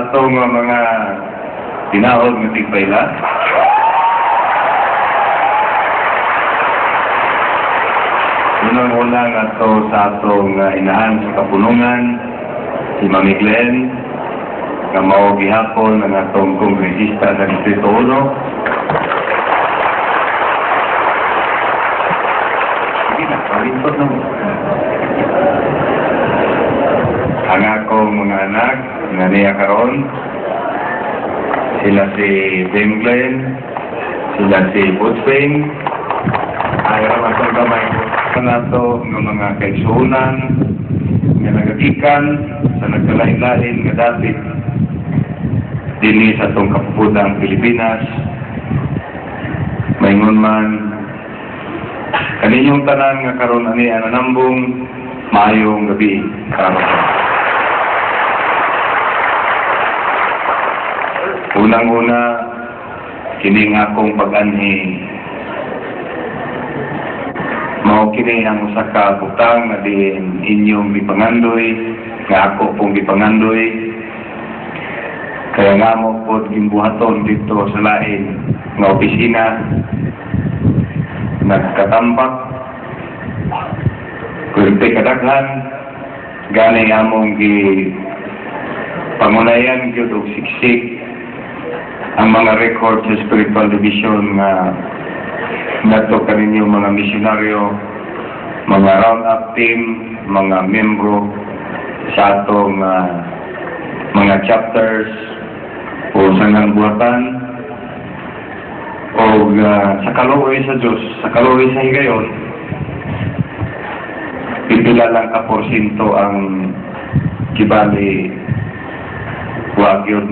sa atong mga tinahod ng tigpayla. Unang-una nga to sa atong inahan sa Kapunungan, si Mami Glenn, nga mao gihapon ang atong kongresista sa Distrito 1. Sige na, palipot na mo. Ang akong mga anak, nga niya karon, sila si Dame Glenn, sila si Butsing, ayaw matong kamay ko na ito ng mga kaigsuunan nga nagagikan sa nagkalain-lain nga dapit dinhi sa itong kapupudang Pilipinas. Maingon man kaninyong tanan nga karon ani ananambong maayong gabi karon. Unang-una kining akong pag-anhi mao kini ang usa ka butang nga diin inyong gipangandoy nga ako pong gipangandoy kaya nga mo po gimbuhaton dito sa lain nga opisina nagkatambak kurte kadaghan gani among gi pangunayan gyud og siksik ang mga record sa spiritual division nga nato kaninyo mga misyonaryo, mga round-up team, mga membro sa atong mga chapters o sangang buhatan o sa kaluoy sa Diyos, sa kaluoy sa higayon, pipila lang ka porsyento ang kibali huwag yun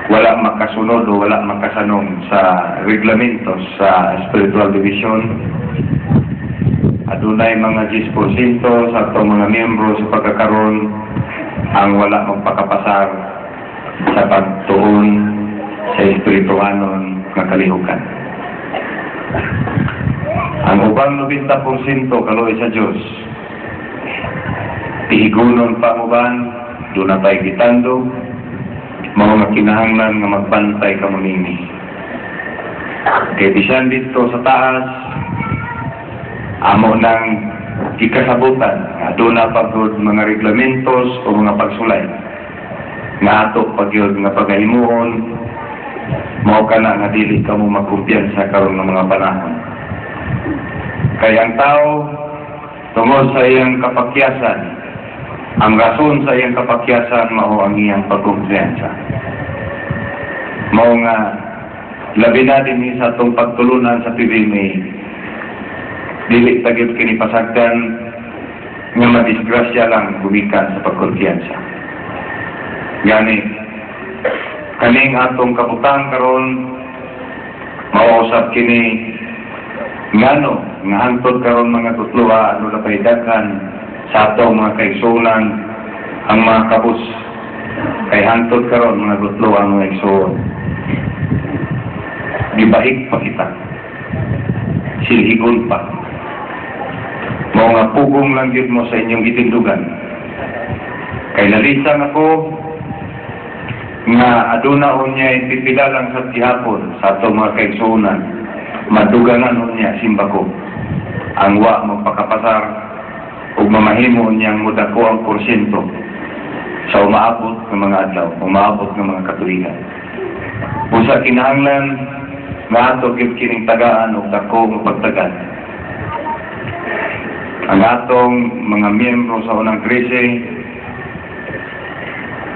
wala makasunod o wala makasanong sa reglamentos sa spiritual division. Adunay mga 10% sa itong mga miyembro sa pagkakaroon ang wala magpakapasar sa pagtuon sa espirituanon ng kalihukan. Ang ubang 90% kaloy sa Diyos. Tihigunon pa uban, doon na tayo gitando, mga kinahanglan nga magbantay ka mo nini. Kaya bisan dito sa taas, amo nang ikasabutan, doon na pagod mga reglamentos o mga pagsulay. Nga ato pagyod nga pagahimuon, mao ka na nga dili ka mo magkumpiyansa karon ng mga panahon. Kaya ang tao, tungod sa iyang kapakyasan, ang rason sa iyang kapakyasan mao ang iyang pagkumpiyansa. Mao nga labi na din sa itong pagtulunan sa PBMA, dili tagit kini pasagdan nga madisgrasya lang gumikan sa pagkumpiyansa. Gani kaning atong kabutang karon mausap kini ngano nga hangtod karon mga tutluha ano na pahidagan sa atong mga kaigsuonan ang mga kabus kay hangtod karon mga tutluha ang mga igsuon. Gibahig pa kita, silhigon pa, mga pugong lang yun mo sa inyong itindugan. Kay nalisang ako nga aduna unya ipipila lang sa tihapon sa atong mga kaigsuonan, maduganan unya simba ko ang wa magpakapasar o mamahimo niyang mudako ang porsyento sa umaabot ng mga adlaw, umaabot ng mga katuligan. Usa kinahanglan nga ato gyud kining tagaan og dako nga pagtagan. Ang atong mga miyembro sa unang krisi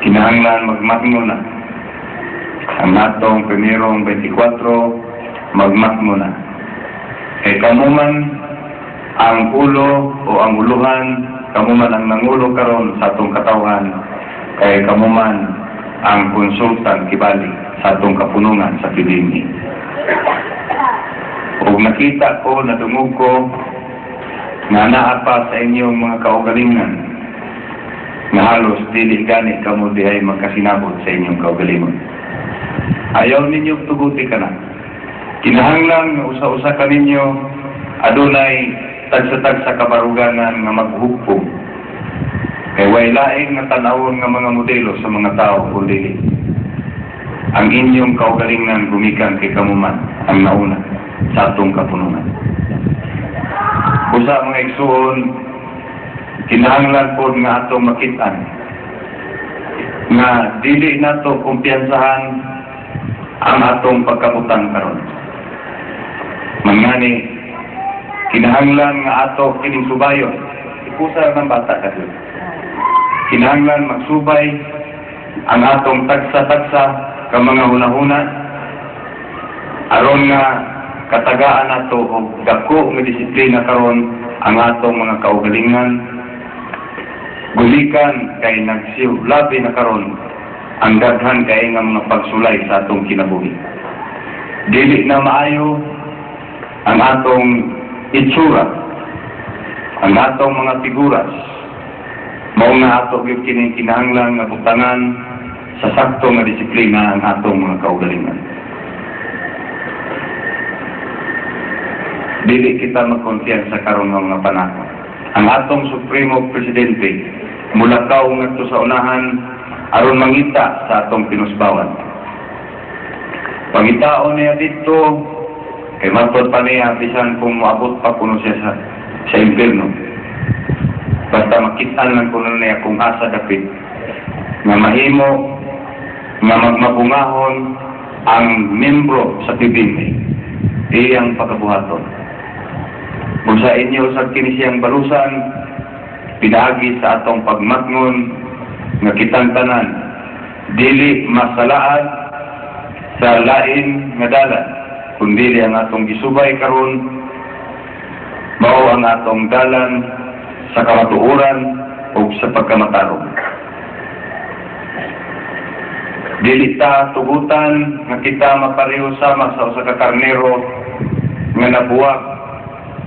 kinahanglan magmatno na. Ang atong primerong 24 magmatno na. Kay kamuman ang ulo o ang uluhan, kamuman ang nangulo karon sa atong katawhan, kay kamuman ang konsultan kibali sa atong kapunungan sa PBMA. O nakita ko, natungog ko, nga naa pa sa inyong mga kaugalingan, nga halos dili gani kamo dihay magkasinabot sa inyong kaugalingon. Ayaw ninyo tuguti ka na. Kinahanglan nga usa-usa ka ninyo adunay tagsa-tagsa kabaruganan nga maghugpong Kay way laing nga tanawon nga mga modelo sa mga tao kundi ang inyong kaugalingan gumikan kay kamuman ang nauna sa atong kapununan. Usa mga igsuon, kinahanglan po nga atong makitaan nga dili nato kumpiyansahan ang atong pagkabutang karon. Mangani, kinahanglan nga ato kining subayon, ikusa ng bata kasi. Kinahanglan magsubay ang atong tagsa-tagsa ka mga hunahuna aron nga katagaan nato og dako nga disiplina karon ang atong mga kaugalingan gulikan kay nagsilabi na karon ang daghan kay nga mga pagsulay sa atong kinabuhi. Dili na maayo ang atong itsura, ang atong mga figuras. Mao nga ato gyud kini kinahanglan nga butangan sa sakto nga disiplina ang atong mga kaugalingan. Dili kita magkonfiyansa karon nga mga panahon. Ang atong Supremo Presidente mulakaw ngadto sa unahan aron mangita sa atong pinusbawan. Pangitaon niya dito kay matod pa niya bisan kung moabot pa kuno siya sa impierno. Basta makitaan lang kuno niya kung asa dapit nga mahimo nga magmabungahon ang membro sa PBB iyang pagkabuhaton. Kung sa inyo sa kini siyang balusan pinagi sa atong pagmatngon nga kitang tanan dili masalaad sa lain nga dalan kundi ang atong gisubay karon mao ang atong dalan sa kamatuoran o sa pagkamatarong. Dili ta tugutan nga kita mapareho sama sa usa ka karnero nga nabuwag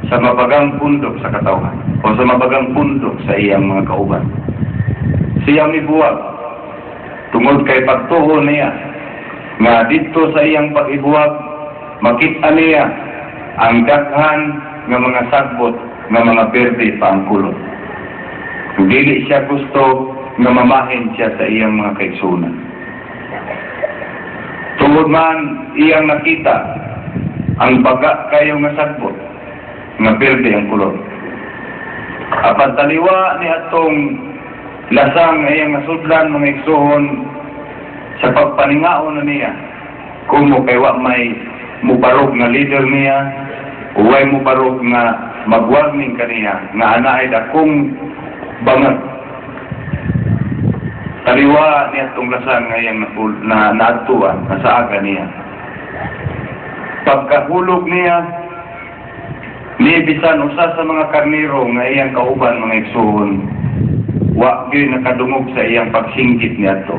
sa mabagang pundok sa katawhan o sa mabagang pundok sa iyang mga kauban. Siya mibuwag tungod kay pagtuo niya nga dito sa iyang pag-ibuwag makita niya ang daghan nga mga sagbot nga mga berde pa ang kulot. Kung dili siya gusto nga mamahin siya sa iyang mga kaigsunan. Tungod man iyang nakita ang baga kayo nga sagbot nga berde ang kulot. Apan taliwa ni atong lasang iyang nasudlan mga igsuon sa pagpaningaon na niya kung mo kay wa may mubarog nga leader niya o way mubarog nga mag-warning kaniya nga anaay dakong bangat. Taliwa niya itong lasang ngayang naatuan na sa aga niya. Pagkahulog niya, nibisan usa sa mga karnero nga iyang kauban mga igsuon, wa gyud nakadungog sa iyang pagsinggit niya to.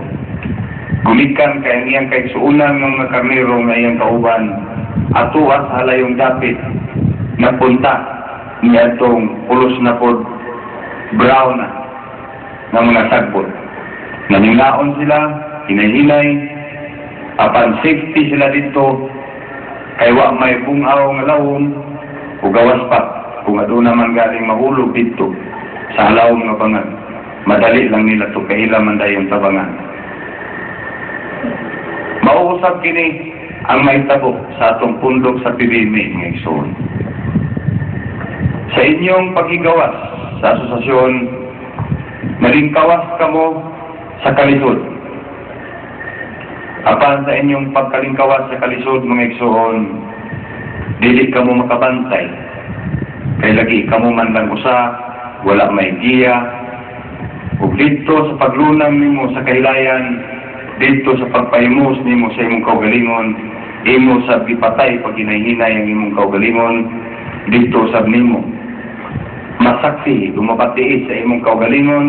Gumikan kay ang iyang kaigsuunan ng mga karnero nga iyang kauban, atuas halayong dapit na punta niya itong pulos na pod brown na mga sagbot. Naningaon sila, hinay-hinay, apan safety sila dito, kay wa may bungaw nga lawom, o gawas pa, kung aduna man galing mahulog dito, sa halawom nga bangan. Madali lang nila ito, kahila man dayong tabangan. Mauusap kini ang may tabok sa atong pundok sa PBB ng igsoon. Sa inyong paghigawas sa asosasyon, nalingkawas kamo sa kalisod. Apan sa inyong pagkalingkawas sa kalisod mga igsoon, dili kamo makabantay. Kay lagi kamo man lang usa, wala may giya. Ug dito sa paglunang nimo sa kahilayan, dito sa pagpahimos nimo sa imong kaugalingon, imo sa gipatay pag hinay-hinay ang imong kaugalingon, dito sa nimo masaksi, lumabatiis sa imong kaugalingon,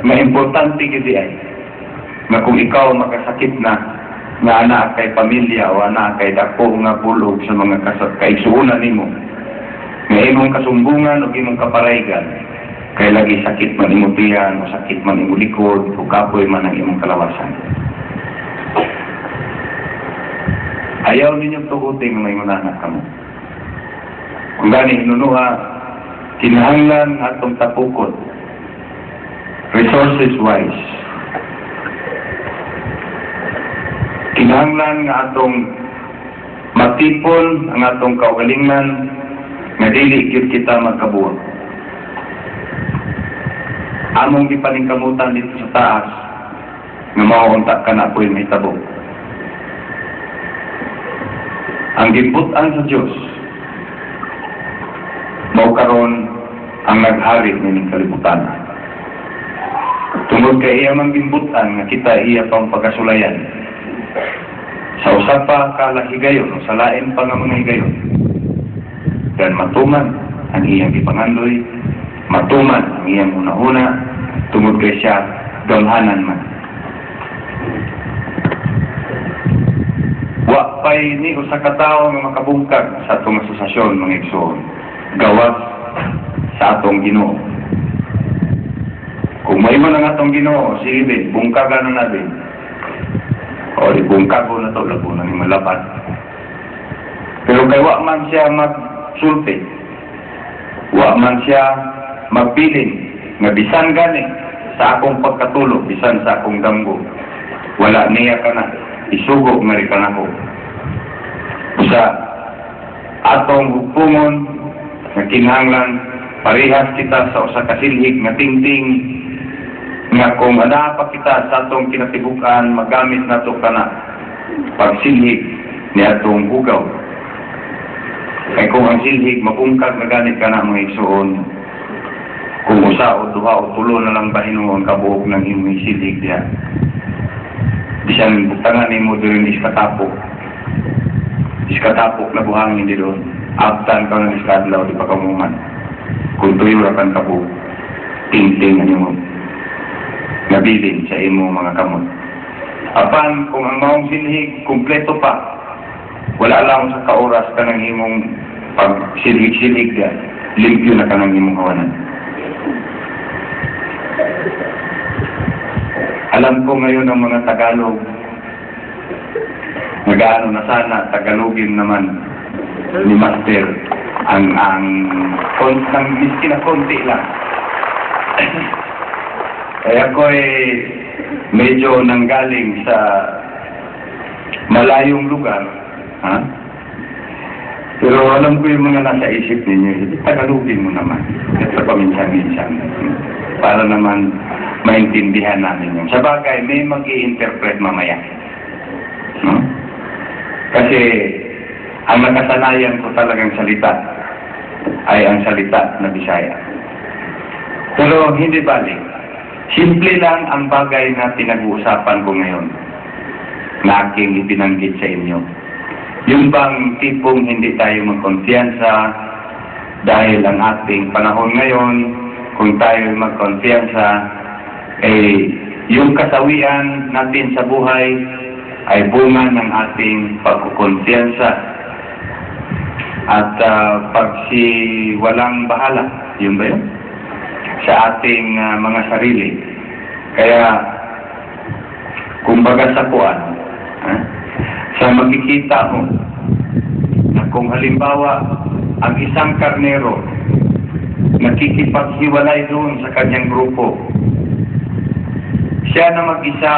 nga importante gidi ay nga kung ikaw makasakit na nga anak kay pamilya o anak kay dako nga bulog sa mga kaigsuunan nimo, nga imong kasumbungan o imong kaparaygan, kay lagi sakit man imong tiyan o sakit man imong likod o kapoy man ang imong kalawasan. Ayaw ninyo tuguting mga imong anak kamo. Kung gani hinunuha, kinahanglan atong tapukod resources-wise, kinahanglan nga atong matipon ang atong kaugalingan nga dili gyud kita magkabuo. Among gipaningkamutan dito sa taas nga mauunta ka na ako'y may tabo. Ang gibutan sa Diyos mao karon ang naghari nining kalibutan. Tungod kay iya mang gimbutan nga kita iya pang pagkasulayan sa usa pa kalahigayon, sa lain pa nga mga higayon. Dan matuman ang iyang gipangandoy, matuman ang iyang una-una, tungod kay siya gamhanan man. Wa pay ni usa ka tawo nga makabungkag sa atong asosasyon mga igsoon, gawas sa atong Ginoo. Kung may man ang atong Ginoo, sige din, bungkagan na natin. O di bungkago na to, labo na ni malapat. Pero kay wa man siya magsulti, wa man siya magpiling, nga bisan gani sa akong pagkatulog, bisan sa akong damgo, wala niya ka na, isugo nga rin ka na ko. Sa atong hukumon, nga kinahanglan, parehas kita sa usa ka silhig nga tingting, nga kung ana pa kita sa atong kinatibukan, magamit nato kana pagsilhig ni atong hugaw. Kay kung ang silhig mapungkag na ganit ka na mga igsoon, kung usa o duha o tulo na lang ba hinuon kabuok ng imong silhig diya, bisan butangan ni mo doon iskatapok na buhangin di doon, abtan ka ng iskadlaw di pa kamuman, kung tuyo rapan ka po tingting ano mo nabilin sa imo mga kamot. Apan kung ang maong silhig kumpleto pa, wala lang sa kaoras ka ng imong pag-silhig-silhig ya, limpyo na ka ng imong kawanan. Alam ko ngayon ang mga Tagalog, nag-ano na sana, Tagalogin naman ni Master, ang miskin na konti lang. Kaya ko medyo nanggaling sa malayong lugar, ha? Pero alam ko yung mga nasa isip ninyo, Tagalogin mo naman, at sa paminsan-minsan, para naman maintindihan namin yun. Sa bagay, may mag-i-interpret mamaya. No? Kasi ang nakasanayan ko talagang salita ay ang salita na Bisaya. Pero hindi balik. Simple lang ang bagay na pinag-uusapan ko ngayon na aking ibinanggit sa inyo. Yung bang tipong hindi tayo magkonfiansa dahil ang ating panahon ngayon, kung tayo magkonfiansa, yung kasawian natin sa buhay ay bunga ng ating pagkukonfiansa at pagsiwalang bahala. Yun ba yun? Sa ating mga sarili. Kaya, kumbaga sa kuan, sa makikita mo, na kung halimbawa, ang isang karnero, nakikipaghiwalay doon sa kanyang grupo, siya na mag-isa,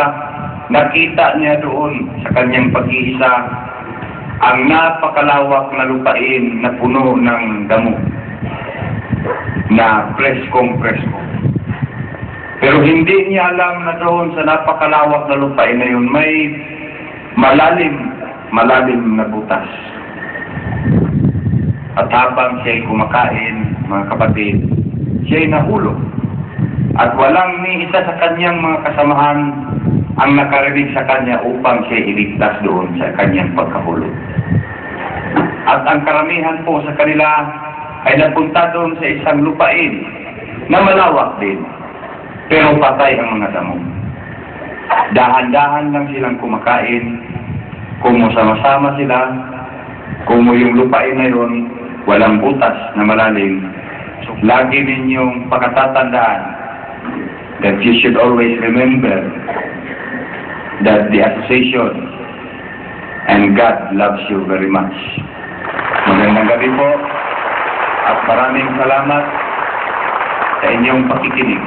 nakita niya doon sa kanyang pag-iisa, ang napakalawak na lupain na puno ng damo, na preskong-presko. Pero hindi niya alam na doon sa napakalawak na lupain na yun, may malalim na butas. At habang siya'y kumakain, mga kapatid, siya'y nahulog. At walang ni isa sa kanyang mga kasamahan ang nakarinig sa kanya upang siya iligtas doon sa kanyang pagkahulog. At ang karamihan po sa kanila ay napunta doon sa isang lupain na malawak din, pero patay ang mga damo. Dahan-dahan lang silang kumakain, kumusama-sama sila, kung yung lupain na yun, walang butas na malalim. So, lagi ninyong pagkatatandaan that you should always remember that the association and God loves you very much. Magandang gabi po at maraming salamat sa inyong pakikinig.